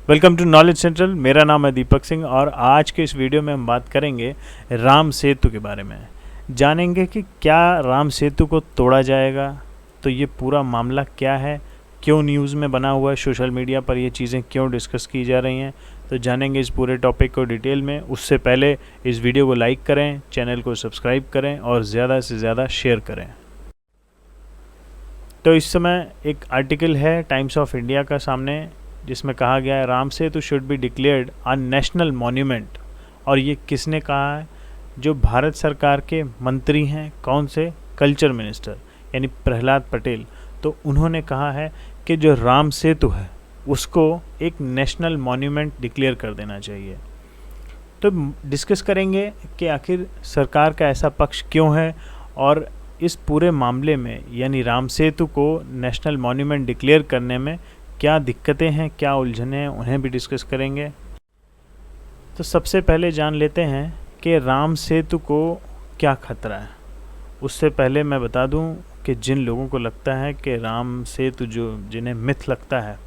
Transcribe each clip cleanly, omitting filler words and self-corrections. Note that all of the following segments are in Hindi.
Welcome to knowledge central. मेरा नाम है दीपक सिंह और आज के इस वीडियो में हम बात करेंगे राम सेतु के बारे में। जानेंगे कि क्या राम सेतु को तोड़ा जाएगा, तो ये पूरा मामला क्या है, क्यों न्यूज़ में बना हुआ है, सोशल मीडिया पर ये चीज़ें क्यों डिस्कस की जा रही हैं। तो जानेंगे इस पूरे टॉपिक को डिटेल में। उससे पहले इस वीडियो को लाइक करें, चैनल को सब्सक्राइब करें और ज़्यादा से ज़्यादा शेयर करें। तो इस समय एक आर्टिकल है टाइम्स ऑफ इंडिया का सामने, जिसमें कहा गया है Ram Setu should be declared a national monument. और ये किसने कहा है? जो भारत सरकार के मंत्री हैं, कौन से? कल्चर मिनिस्टर यानी प्रहलाद पटेल। तो उन्होंने कहा है कि जो राम सेतु है उसको एक नेशनल मॉन्यूमेंट डिक्लेयर कर देना चाहिए। तो डिस्कस करेंगे कि आखिर सरकार का ऐसा पक्ष क्यों है और इस पूरे मामले में यानी राम सेतु को नेशनल मॉन्यूमेंट डिक्लेयर करने में क्या दिक्कतें हैं, क्या उलझनें हैं, उन्हें भी डिस्कस करेंगे। तो सबसे पहले जान लेते हैं कि राम सेतु को क्या खतरा है। उससे पहले मैं बता दूं कि जिन लोगों को लगता है कि राम सेतु, जो जिन्हें मिथ लगता है,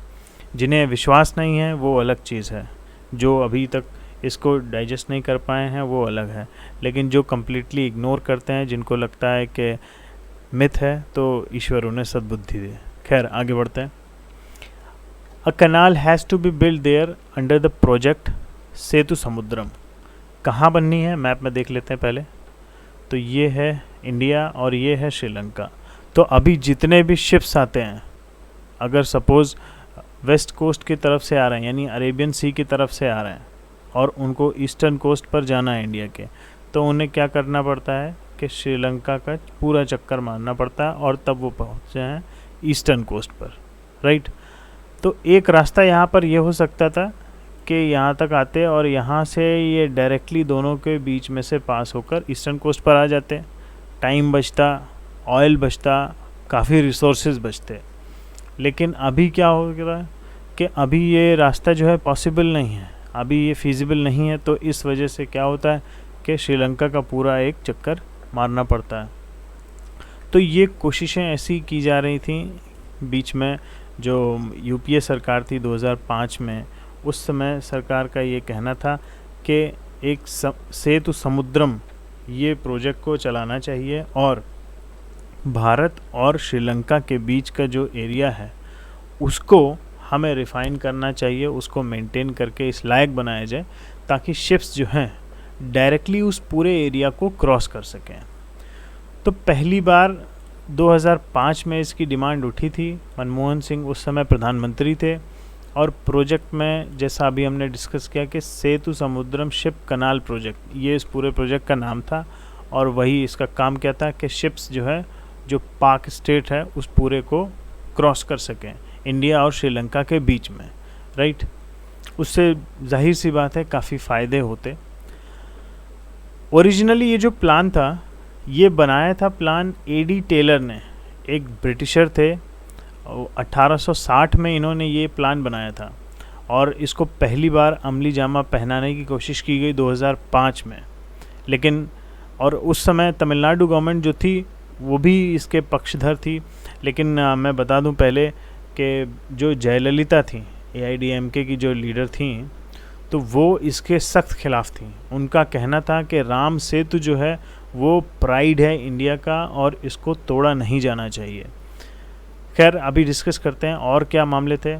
जिन्हें विश्वास नहीं है, वो अलग चीज़ है। जो अभी तक इसको डाइजेस्ट नहीं कर पाए हैं वो अलग है, लेकिन जो कम्प्लीटली इग्नोर करते हैं, जिनको लगता है कि मिथ है, तो ईश्वर उन्हें सद्बुद्धि दे। खैर, आगे बढ़ते हैं। A canal has to be built there under the project सेतु समुद्रम। कहाँ बननी है, मैप में देख लेते हैं पहले। तो ये है इंडिया और ये है श्रीलंका। तो अभी जितने भी शिप्स आते हैं, अगर सपोज़ वेस्ट कोस्ट की तरफ से आ रहे हैं यानी अरेबियन सी की तरफ से आ रहे हैं और उनको ईस्टर्न कोस्ट पर जाना है इंडिया के, तो उन्हें क्या करना पड़ता है कि श्रीलंका का पूरा चक्कर मारना पड़ता है और तब वो पहुँचते हैं ईस्टर्न कोस्ट पर, राइट। तो एक रास्ता यहाँ पर ये हो सकता था कि यहाँ तक आते और यहाँ से ये डायरेक्टली दोनों के बीच में से पास होकर ईस्टर्न कोस्ट पर आ जाते। टाइम बचता, ऑयल बचता, काफ़ी रिसोर्सेज बचते। लेकिन अभी क्या हो रहा है कि अभी ये रास्ता जो है पॉसिबल नहीं है, अभी ये फिजिबल नहीं है। तो इस वजह से क्या होता है कि श्रीलंका का पूरा एक चक्कर मारना पड़ता है। तो ये कोशिशें ऐसी की जा रही थी बीच में, जो यूपीए सरकार थी 2005 में, उस समय सरकार का ये कहना था कि एक सेतु समुद्रम ये प्रोजेक्ट को चलाना चाहिए और भारत और श्रीलंका के बीच का जो एरिया है उसको हमें रिफ़ाइन करना चाहिए, उसको मेंटेन करके इस लायक बनाया जाए ताकि शिप्स जो हैं डायरेक्टली उस पूरे एरिया को क्रॉस कर सकें। तो पहली बार 2005 में इसकी डिमांड उठी थी। मनमोहन सिंह उस समय प्रधानमंत्री थे और प्रोजेक्ट में, जैसा अभी हमने डिस्कस किया कि सेतु समुद्रम शिप कनाल प्रोजेक्ट, ये इस पूरे प्रोजेक्ट का नाम था। और वही इसका काम क्या था कि शिप्स जो है, जो पाक स्टेट है, उस पूरे को क्रॉस कर सकें इंडिया और श्रीलंका के बीच में, राइट। उससे जाहिर सी बात है काफ़ी फ़ायदे होते। ओरिजिनली ये जो प्लान था, ये बनाया था प्लान एडी टेलर ने, एक ब्रिटिशर थे। 1860 में इन्होंने ये प्लान बनाया था और इसको पहली बार अमली जामा पहनाने की कोशिश की गई 2005 में। लेकिन और उस समय तमिलनाडु गवर्नमेंट जो थी वो भी इसके पक्षधर थी। लेकिन मैं बता दूं पहले कि जो जयललिता थी, AIADMK की जो लीडर थी, तो वो इसके सख्त खिलाफ थी। उनका कहना था कि राम सेतु जो है वो प्राइड है इंडिया का और इसको तोड़ा नहीं जाना चाहिए। खैर, अभी डिस्कस करते हैं और क्या मामले थे।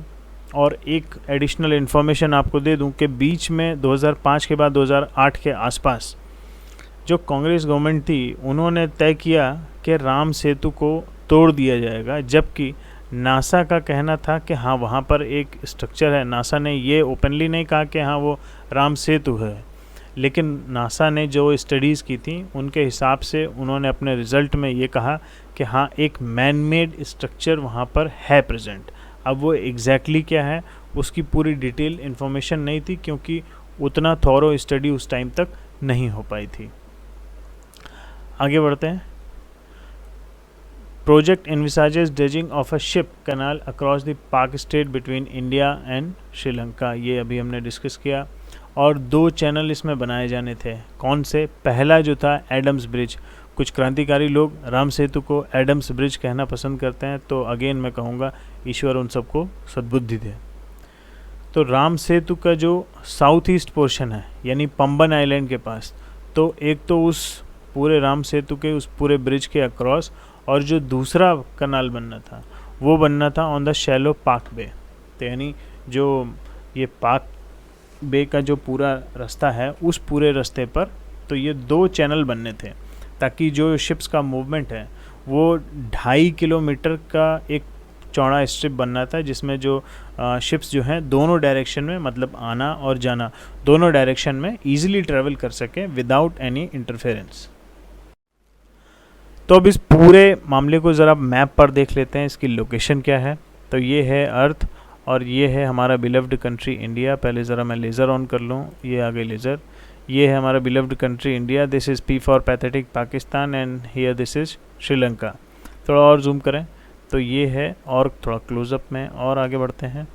और एक एडिशनल इन्फॉर्मेशन आपको दे दूं कि बीच में 2005 के बाद 2008 के आसपास जो कांग्रेस गवर्नमेंट थी, उन्होंने तय किया कि राम सेतु को तोड़ दिया जाएगा, जबकि नासा का कहना था कि हाँ वहाँ पर एक स्ट्रक्चर है। नासा ने ये ओपनली नहीं कहा कि हाँ वो राम सेतु है, लेकिन नासा ने जो स्टडीज़ की थी उनके हिसाब से उन्होंने अपने रिज़ल्ट में ये कहा कि हाँ एक मैन मेड स्ट्रक्चर वहाँ पर है प्रेजेंट। अब वो एग्जैक्टली क्या है उसकी पूरी डिटेल इन्फॉर्मेशन नहीं थी, क्योंकि उतना थॉरो स्टडी उस टाइम तक नहीं हो पाई थी। आगे बढ़ते हैं। Project envisages dredging of a ship canal across the Pak state between India and Sri Lanka, ये अभी हमने डिस्कस किया। और 2 चैनल इसमें बनाए जाने थे। कौन से? पहला जो था एडम्स ब्रिज। कुछ क्रांतिकारी लोग राम सेतु को एडम्स ब्रिज कहना पसंद करते हैं, तो अगेन मैं कहूँगा ईश्वर उन सबको सद्बुद्धि दे। तो राम सेतु का जो साउथ ईस्ट पोर्शन है यानी पंबन आइलैंड के पास, तो एक तो उस पूरे राम सेतु के उस पूरे ब्रिज के अक्रॉस, और जो दूसरा कनाल बनना था वो बनना था ऑन द शैलो पाक बे। तो यानी जो ये पाक बे का जो पूरा रास्ता है उस पूरे रास्ते पर तो ये 2 चैनल बनने थे, ताकि जो शिप्स का मूवमेंट है वो 2.5 किलोमीटर का एक चौड़ा स्ट्रिप बनना था, जिसमें जो शिप्स जो हैं दोनों डायरेक्शन में, मतलब आना और जाना दोनों डायरेक्शन में ईजिली ट्रेवल कर सकें विदाउट एनी इंटरफेरेंस। तो अब इस पूरे मामले को ज़रा मैप पर देख लेते हैं, इसकी लोकेशन क्या है। तो ये है अर्थ और ये है हमारा बिलव्ड कंट्री इंडिया। पहले ज़रा मैं लेज़र ऑन कर लूँ, ये आ गई लेज़र। ये है हमारा beloved country India, this is P for pathetic Pakistan and here this is Sri Lanka. थोड़ा और जूम करें तो ये है, और थोड़ा क्लोज़अप में और आगे बढ़ते हैं।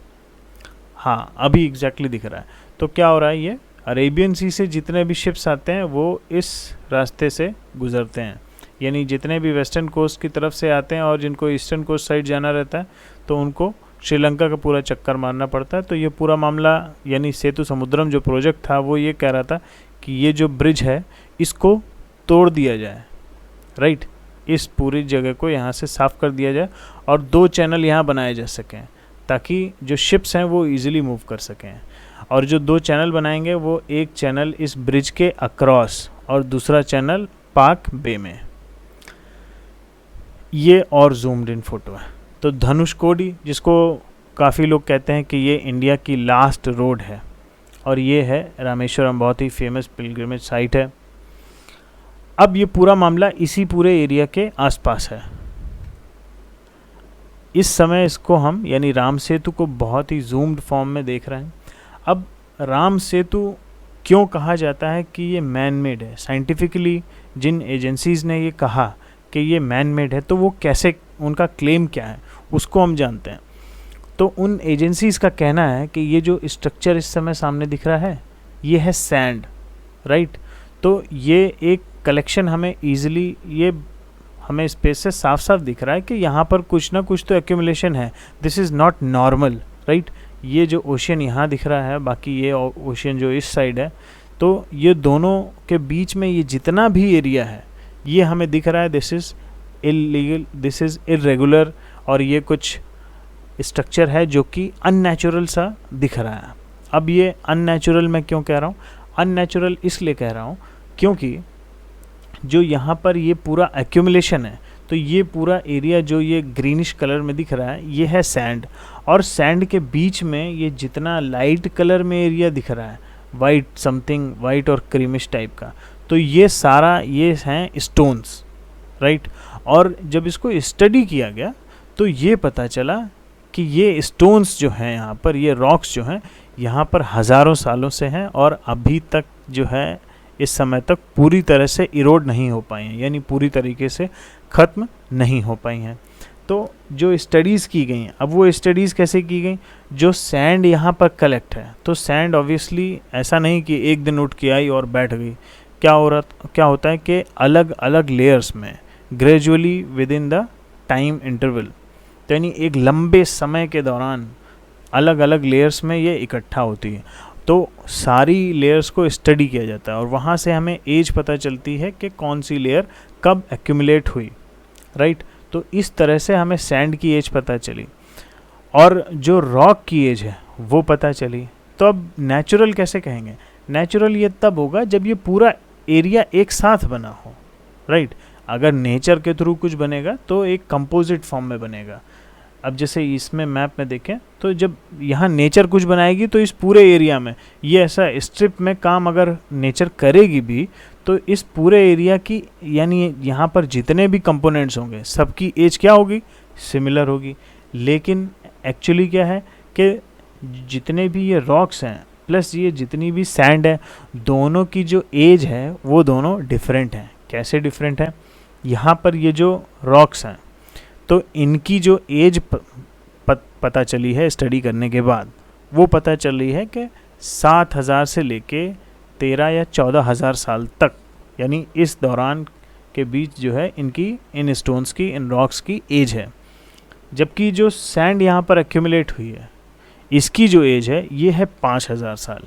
हाँ, अभी एग्जैक्टली दिख रहा है। तो क्या हो रहा है, ये अरेबियन सी से जितने भी शिप्स आते हैं वो इस रास्ते से गुज़रते हैं, यानी जितने भी वेस्टर्न कोस्ट की तरफ से आते हैं और जिनको ईस्टर्न कोस्ट साइड जाना रहता है तो उनको श्रीलंका का पूरा चक्कर मारना पड़ता है। तो ये पूरा मामला यानी सेतु समुद्रम जो प्रोजेक्ट था वो ये कह रहा था कि ये जो ब्रिज है इसको तोड़ दिया जाए, राइट, इस पूरी जगह को यहाँ से साफ़ कर दिया जाए और 2 चैनल यहाँ बनाए जा सकें, ताकि जो शिप्स हैं वो इजीली मूव कर सकें। और जो 2 चैनल बनाएंगे वो एक चैनल इस ब्रिज के अक्रॉस और दूसरा चैनल पाक बे में। ये और जूम्ड इन फोटो है। तो धनुषकोडी, जिसको काफ़ी लोग कहते हैं कि ये इंडिया की लास्ट रोड है, और ये है रामेश्वरम, बहुत ही फेमस पिलग्रिमेज साइट है। अब ये पूरा मामला इसी पूरे एरिया के आसपास है। इस समय इसको हम यानी राम सेतु को बहुत ही जूम्ड फॉर्म में देख रहे हैं। अब राम सेतु क्यों कहा जाता है कि ये मैन मेड है? साइंटिफिकली जिन एजेंसीज़ ने ये कहा कि ये मैन मेड है, तो वो कैसे, उनका क्लेम क्या है उसको हम जानते हैं। तो उन एजेंसीज़ का कहना है कि ये जो स्ट्रक्चर इस समय सामने दिख रहा है ये है सैंड, राइट। तो ये एक कलेक्शन हमें ईजिली, ये हमें स्पेस से साफ साफ दिख रहा है कि यहाँ पर कुछ ना कुछ तो एक्यूमुलेशन है, this is not normal, right. ये जो ओशियन यहाँ दिख रहा है, बाकी ये ओशियन जो इस साइड है, तो ये दोनों के बीच में ये जितना भी एरिया है ये हमें दिख रहा है this is illegal, this is irregular, और ये कुछ स्ट्रक्चर है जो कि अननेचुरल सा दिख रहा है। अब ये अननेचुरल मैं क्यों कह रहा हूँ? अननेचुरल इसलिए कह रहा हूँ क्योंकि जो यहाँ पर ये पूरा एक्यूमुलेशन है, तो ये पूरा एरिया जो ये ग्रीनिश कलर में दिख रहा है ये है सैंड, और सैंड के बीच में ये जितना लाइट कलर में एरिया दिख रहा है, वाइट समथिंग, वाइट और क्रीमिश टाइप का, तो ये सारा ये हैं स्टोन्स, राइट। और जब इसको स्टडी किया गया तो ये पता चला कि ये स्टोन्स जो हैं यहाँ पर, ये रॉक्स जो हैं यहाँ पर हज़ारों सालों से हैं और अभी तक जो है इस समय तक पूरी तरह से इरोड नहीं हो पाई हैं, यानी पूरी तरीके से ख़त्म नहीं हो पाई हैं। तो जो स्टडीज़ की गई हैं, अब वो स्टडीज़ कैसे की गई? जो सैंड यहाँ पर कलेक्ट है, तो सैंड ऑब्वियसली ऐसा नहीं कि एक दिन उठ के आई और बैठ गई। क्या होता है कि अलग अलग लेयर्स में gradually with in the time interval, तो यानी एक लंबे समय के दौरान अलग अलग लेयर्स में ये इकट्ठा होती है। तो सारी लेयर्स को स्टडी किया जाता है और वहाँ से हमें एज पता चलती है कि कौन सी लेयर कब एक्यूमुलेट हुई, राइट। तो इस तरह से हमें सैंड की एज पता चली और जो रॉक की एज है वो पता चली। तो अब नेचुरल कैसे कहेंगे? नेचुरल ये तब होगा जब ये पूरा एरिया एक साथ बना हो, राइट। अगर नेचर के थ्रू कुछ बनेगा तो एक कंपोजिट फॉर्म में बनेगा। अब जैसे इसमें मैप में देखें तो जब यहाँ नेचर कुछ बनाएगी तो इस पूरे एरिया में ये ऐसा स्ट्रिप में काम अगर नेचर करेगी भी तो इस पूरे एरिया की, यानी यहाँ पर जितने भी कंपोनेंट्स होंगे सबकी एज क्या होगी? सिमिलर होगी। लेकिन एक्चुअली क्या है कि जितने भी ये रॉक्स हैं प्लस ये जितनी भी सैंड है, दोनों की जो एज है वो दोनों डिफरेंट हैं। कैसे डिफरेंट है? यहाँ पर ये जो रॉक्स हैं तो इनकी जो एज पता चली है स्टडी करने के बाद, वो पता चली है कि 7,000 से लेके 13 या 14,000 साल तक, यानी इस दौरान के बीच जो है इनकी, इन स्टोन्स की, इन रॉक्स की एज है। जबकि जो सैंड यहाँ पर एक्यूमुलेट हुई है इसकी जो एज है ये है 5000 साल।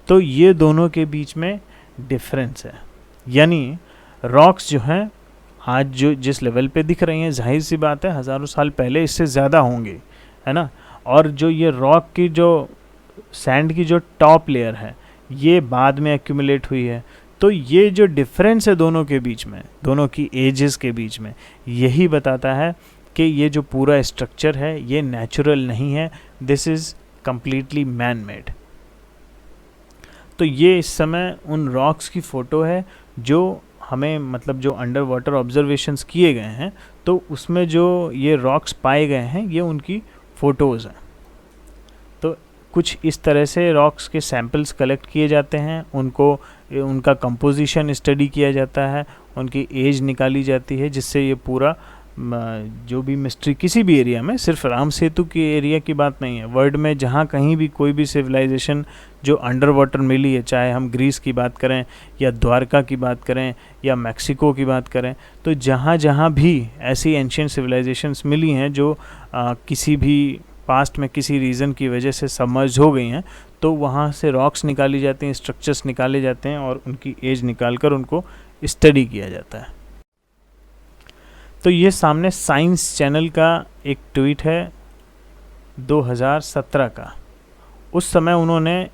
तो ये दोनों के बीच में डिफरेंस है। यानी रॉक्स जो हैं आज जो जिस लेवल पे दिख रही हैं, जाहिर सी बात है हज़ारों साल पहले इससे ज़्यादा होंगे, है ना। और जो ये रॉक की जो सैंड की जो टॉप लेयर है ये बाद में एक्यूमुलेट हुई है। तो ये जो डिफरेंस है दोनों के बीच में, दोनों की एजेस के बीच में, यही बताता है कि ये जो पूरा स्ट्रक्चर है ये नेचुरल नहीं है, this is completely man made. तो ये इस समय उन रॉक्स की फ़ोटो है जो हमें मतलब जो अंडर वाटर ऑब्जर्वेशंस किए गए हैं तो उसमें जो ये रॉक्स पाए गए हैं ये उनकी फ़ोटोज़ हैं। तो कुछ इस तरह से रॉक्स के सैंपल्स कलेक्ट किए जाते हैं, उनको उनका कंपोजिशन स्टडी किया जाता है, उनकी एज निकाली जाती है, जिससे ये पूरा जो भी मिस्ट्री किसी भी एरिया में, सिर्फ राम सेतु के एरिया की बात नहीं है, वर्ल्ड में जहाँ कहीं भी कोई भी सिविलाइजेशन जो अंडर वाटर मिली है, चाहे हम ग्रीस की बात करें या द्वारका की बात करें या मैक्सिको की बात करें, तो जहाँ जहाँ भी ऐसी एंशिएंट सिविलाइजेशंस मिली हैं जो किसी भी पास्ट में किसी रीज़न की वजह से सबमर्ज हो गई हैं, तो वहाँ से रॉक्स निकाली जाती हैं, स्ट्रक्चर्स निकाले जाते हैं और उनकी एज निकालकर उनको स्टडी किया जाता है। तो ये सामने साइंस चैनल का एक ट्वीट है 2017 का। उस समय उन्होंने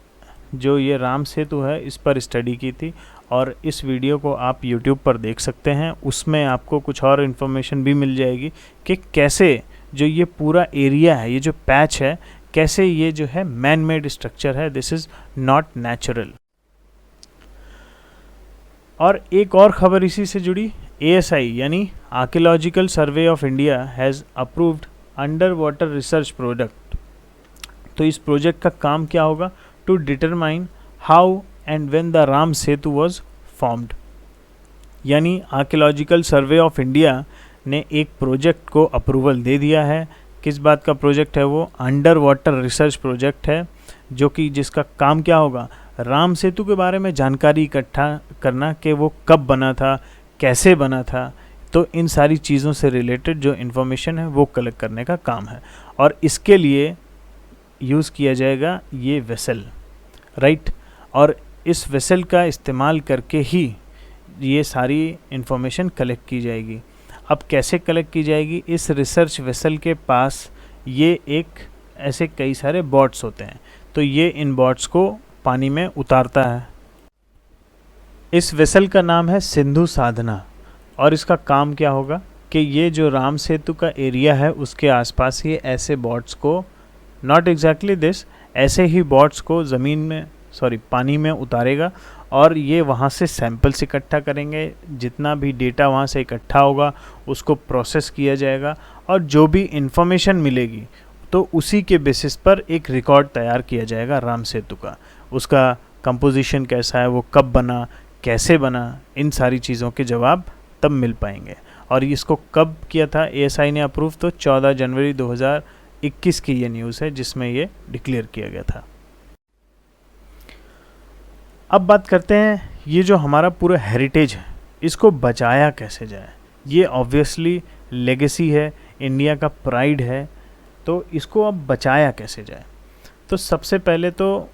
जो ये राम सेतु है इस पर स्टडी की थी और इस वीडियो को आप यूट्यूब पर देख सकते हैं। उसमें आपको कुछ और इन्फॉर्मेशन भी मिल जाएगी कि कैसे जो ये पूरा एरिया है, ये जो पैच है, कैसे ये जो है मैन मेड स्ट्रक्चर है, दिस इज़ नॉट नेचुरल। और एक और ख़बर इसी से जुड़ी, ASI यानी archaeological survey of India has approved underwater research project. तो इस प्रोजेक्ट का काम क्या होगा? To determine how and when the Ram Setu was formed. यानी आर्कियोलॉजिकल सर्वे ऑफ इंडिया ने एक प्रोजेक्ट को अप्रूवल दे दिया है। किस बात का प्रोजेक्ट है? वो अंडर वाटर रिसर्च प्रोजेक्ट है, जो कि जिसका काम क्या होगा? राम सेतु के बारे में जानकारी इकट्ठा करना कि वो कब बना था, कैसे बना था, तो इन सारी चीज़ों से रिलेटेड जो इन्फॉर्मेशन है वो कलेक्ट करने का काम है। और इसके लिए यूज़ किया जाएगा ये वेसल, राइट। और इस वेसल का इस्तेमाल करके ही ये सारी इन्फॉर्मेशन कलेक्ट की जाएगी। अब कैसे कलेक्ट की जाएगी? इस रिसर्च वेसल के पास ये एक ऐसे कई सारे बॉट्स होते हैं, तो ये इन बॉट्स को पानी में उतारता है। इस वेसल का नाम है सिंधु साधना। और इसका काम क्या होगा कि ये जो राम सेतु का एरिया है उसके आसपास ये ऐसे बॉट्स को, नॉट एग्जैक्टली दिस, ऐसे ही बॉट्स को ज़मीन में पानी में उतारेगा और ये वहाँ से सैंपल्स इकट्ठा करेंगे। जितना भी डेटा वहाँ से इकट्ठा होगा उसको प्रोसेस किया जाएगा और जो भी इंफॉर्मेशन मिलेगी तो उसी के बेसिस पर एक रिकॉर्ड तैयार किया जाएगा राम सेतु का। उसका कंपोजिशन कैसा है, वो कब बना, कैसे बना, इन सारी चीज़ों के जवाब तब मिल पाएंगे। और इसको कब किया था ASI ने अप्रूव? तो 14 जनवरी 2021 की ये न्यूज़ है जिसमें ये डिक्लेयर किया गया था। अब बात करते हैं ये जो हमारा पूरा हेरिटेज है इसको बचाया कैसे जाए। ये ऑब्वियसली लेगेसी है, इंडिया का प्राइड है, तो इसको अब बचाया कैसे जाए। तो सबसे पहले तो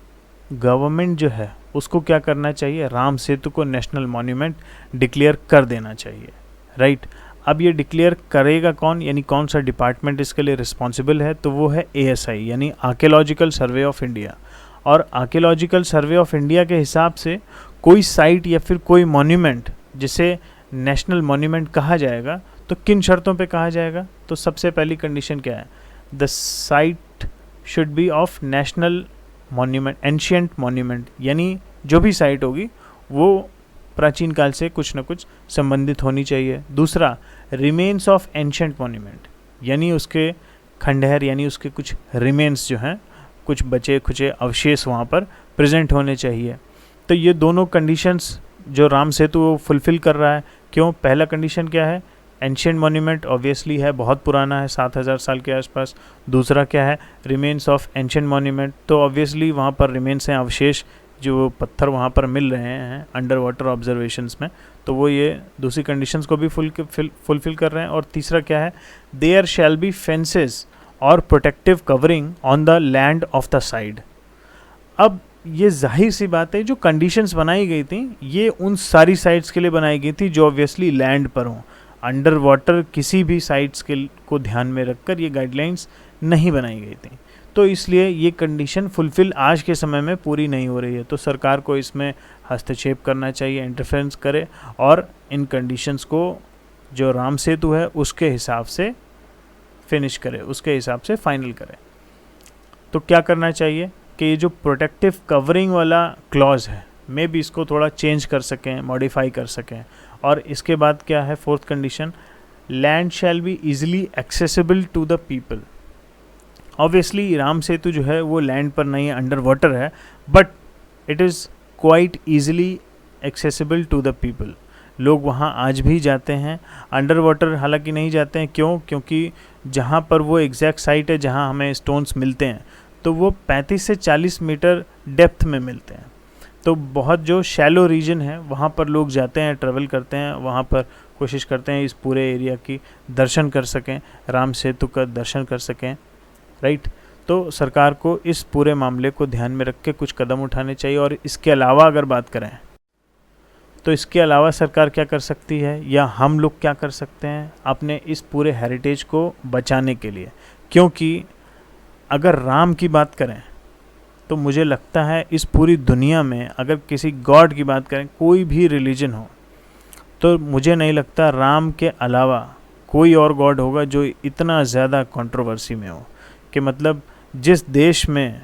गवर्नमेंट जो है उसको क्या करना चाहिए? राम सेतु को नेशनल मॉन्यूमेंट डिक्लेयर कर देना चाहिए, राइट। अब ये डिक्लेयर करेगा कौन, यानी कौन सा डिपार्टमेंट इसके लिए रिस्पॉन्सिबल है? तो वो है ASI यानी आर्कियोलॉजिकल सर्वे ऑफ इंडिया। और आर्कियोलॉजिकल सर्वे ऑफ इंडिया के हिसाब से कोई साइट या फिर कोई मॉन्यूमेंट जिसे नेशनल मॉन्यूमेंट कहा जाएगा तो किन शर्तों पे कहा जाएगा? तो सबसे पहली कंडीशन क्या है? The site should be of national monument, ancient monument, यानी जो भी साइट होगी वो प्राचीन काल से कुछ न कुछ संबंधित होनी चाहिए। दूसरा, रिमेन्स ऑफ एंशिएंट मॉन्यूमेंट, यानी उसके खंडहर, यानी उसके कुछ रिमेन्स जो हैं, कुछ बचे खुचे अवशेष वहाँ पर प्रेजेंट होने चाहिए। तो ये दोनों कंडीशंस जो राम सेतु वो फुलफ़िल कर रहा है। क्यों? पहला कंडीशन क्या है? एंशिएंट मॉन्यूमेंट ऑब्वियसली है, बहुत पुराना है, 7000 साल के आसपास। दूसरा क्या है? रिमेन्स ऑफ एंशिएंट मॉन्यूमेंट, तो ऑब्वियसली वहाँ पर रिमेन्स हैं, अवशेष जो पत्थर वहाँ पर मिल रहे हैं अंडर वाटर ऑब्जर्वेशंस में, तो वो ये दूसरी कंडीशंस को भी फुलफ़िल कर रहे हैं। और तीसरा क्या है? देयर शैल बी फेंसेस और protective covering on the land of the side. अब ये जाहिर सी बात है, जो कंडीशंस बनाई गई थी ये उन सारी साइट्स के लिए बनाई गई थी जो ऑब्वियसली लैंड पर हों। अंडर वाटर किसी भी साइट्स के को ध्यान में रखकर ये गाइडलाइंस नहीं बनाई गई थी, तो इसलिए ये कंडीशन फुलफिल आज के समय में पूरी नहीं हो रही है। तो सरकार को इसमें हस्तक्षेप करना चाहिए, इंटरफेरेंस करे और इन कंडीशंस को जो राम सेतु है उसके हिसाब से फिनिश करे, उसके हिसाब से फाइनल करे। तो क्या करना चाहिए कि ये जो प्रोटेक्टिव कवरिंग वाला क्लॉज है मे भी इसको थोड़ा चेंज कर सकें, मॉडिफाई कर सकें। और इसके बाद क्या है, fourth condition, land shall be easily accessible to the people. Obviously Ram Setu जो है वो लैंड पर नहीं है, अंडर वाटर है, but it is quite easily accessible to the people. लोग वहाँ आज भी जाते हैं, अंडर वाटर हालांकि नहीं जाते हैं। क्यों? क्योंकि जहाँ पर वो एग्जैक्ट साइट है जहाँ हमें स्टोन्स मिलते हैं तो वो 35 से 40 मीटर डेप्थ में मिलते हैं। तो बहुत जो शैलो रीजन है वहाँ पर लोग जाते हैं, ट्रैवल करते हैं, वहाँ पर कोशिश करते हैं इस पूरे एरिया की दर्शन कर सकें, राम सेतु का दर्शन कर सकें, राइट। तो सरकार को इस पूरे मामले को ध्यान में रख के कुछ कदम उठाने चाहिए। और इसके अलावा अगर बात करें तो इसके अलावा सरकार क्या कर सकती है या हम लोग क्या कर सकते हैं अपने इस पूरे हेरिटेज को बचाने के लिए। क्योंकि अगर राम की बात करें तो मुझे लगता है इस पूरी दुनिया में अगर किसी गॉड की बात करें, कोई भी रिलीजन हो, तो मुझे नहीं लगता राम के अलावा कोई और गॉड होगा जो इतना ज़्यादा कंट्रोवर्सी में हो। कि मतलब जिस देश में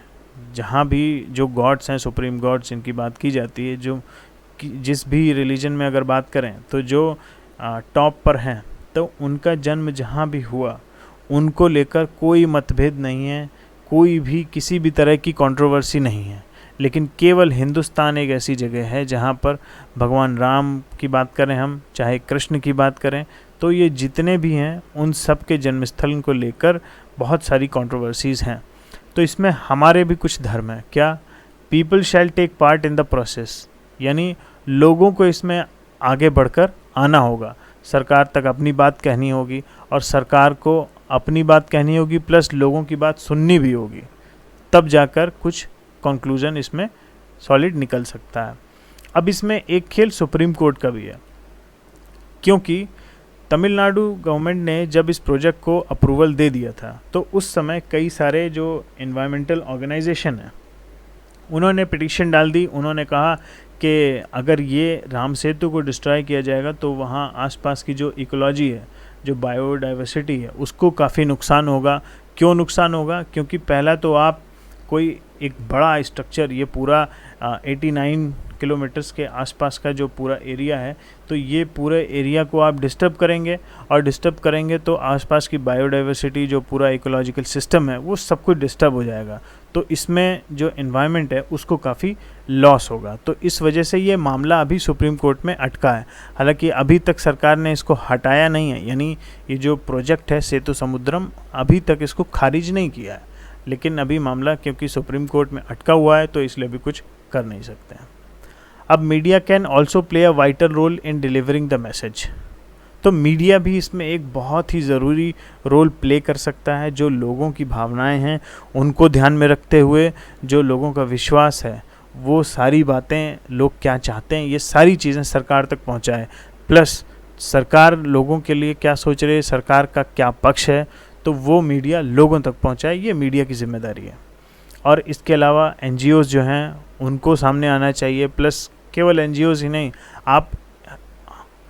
जहाँ भी जो गॉड्स हैं, सुप्रीम गॉड्स इनकी बात की जाती है, जो जिस भी रिलीजन में अगर बात करें तो जो टॉप पर हैं, तो उनका जन्म जहाँ भी हुआ उनको लेकर कोई मतभेद नहीं है, कोई भी किसी भी तरह की कंट्रोवर्सी नहीं है। लेकिन केवल हिंदुस्तान एक ऐसी जगह है जहाँ पर भगवान राम की बात करें हम, चाहे कृष्ण की बात करें, तो ये जितने भी हैं उन सब के जन्मस्थल को लेकर बहुत सारी कंट्रोवर्सीज़ हैं। तो इसमें हमारे भी कुछ धर्म है। क्या? People shall take part in the process, यानी लोगों को इसमें आगे बढ़कर आना होगा, सरकार तक अपनी बात कहनी होगी और सरकार को अपनी बात कहनी होगी प्लस लोगों की बात सुननी भी होगी, तब जाकर कुछ कंक्लूजन इसमें सॉलिड निकल सकता है। अब इसमें एक खेल सुप्रीम कोर्ट का भी है, क्योंकि तमिलनाडु गवर्नमेंट ने जब इस प्रोजेक्ट को अप्रूवल दे दिया था तो उस समय कई सारे जो एनवायरमेंटल ऑर्गेनाइजेशन हैं उन्होंने पिटीशन डाल दी। उन्होंने कहा कि अगर ये राम सेतु को डिस्ट्रॉय किया जाएगा तो वहाँ आसपास की जो इकोलॉजी है, जो बायोडाइवर्सिटी है, उसको काफ़ी नुकसान होगा। क्यों नुकसान होगा? क्योंकि पहला तो आप कोई एक बड़ा स्ट्रक्चर, ये पूरा 89 किलोमीटर्स के आसपास का जो पूरा एरिया है, तो ये पूरे एरिया को आप डिस्टर्ब करेंगे और डिस्टर्ब करेंगे तो आसपास की बायोडाइवर्सिटी, जो पूरा इकोलॉजिकल सिस्टम है, वो सब कुछ डिस्टर्ब हो जाएगा। तो इसमें जो एनवायरनमेंट है उसको काफ़ी लॉस होगा। तो इस वजह से ये मामला अभी सुप्रीम कोर्ट में अटका है। हालांकि अभी तक सरकार ने इसको हटाया नहीं है, यानी ये जो प्रोजेक्ट है सेतु समुद्रम, अभी तक इसको खारिज नहीं किया है, लेकिन अभी मामला क्योंकि सुप्रीम कोर्ट में अटका हुआ है तो इसलिए भी कुछ कर नहीं सकते हैं। अब media can also play a vital role in delivering the message. तो मीडिया भी इसमें एक बहुत ही ज़रूरी रोल प्ले कर सकता है। जो लोगों की भावनाएं हैं उनको ध्यान में रखते हुए, जो लोगों का विश्वास है, वो सारी बातें, लोग क्या चाहते हैं, ये सारी चीज़ें सरकार तक पहुंचाए। प्लस सरकार लोगों के लिए क्या सोच रही है, सरकार का क्या पक्ष है, तो वो मीडिया लोगों तक पहुंचाए। ये मीडिया की जिम्मेदारी है। और इसके अलावा एनजीओज़ जो हैं उनको सामने आना चाहिए। प्लस केवल एनजीओज़ ही नहीं, आप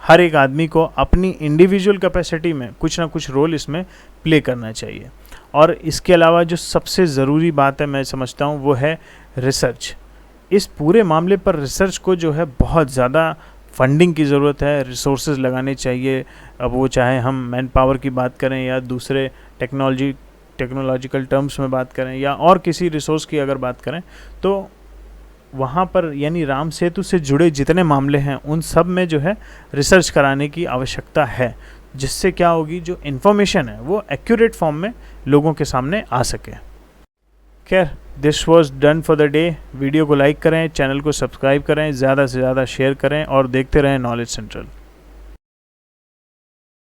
हर एक आदमी को अपनी इंडिविजुअल कैपेसिटी में कुछ ना कुछ रोल इसमें प्ले करना चाहिए। और इसके अलावा जो सबसे ज़रूरी बात है मैं समझता हूँ वो है रिसर्च। इस पूरे मामले पर रिसर्च को जो है बहुत ज़्यादा फंडिंग की ज़रूरत है, रिसोर्सेज लगाने चाहिए। अब वो चाहे हम मैन पावर की बात करें या दूसरे टेक्नोलॉजिकल टर्म्स में बात करें या और किसी रिसोर्स की अगर बात करें, तो वहाँ पर यानी राम सेतु से जुड़े जितने मामले हैं उन सब में जो है रिसर्च कराने की आवश्यकता है, जिससे क्या होगी, जो इन्फॉर्मेशन है वो एक्यूरेट फॉर्म में लोगों के सामने आ सके। खैर, this was done for the day. Video को लाइक करें, चैनल को सब्सक्राइब करें, ज़्यादा से ज़्यादा शेयर करें और देखते रहें नॉलेज सेंट्रल।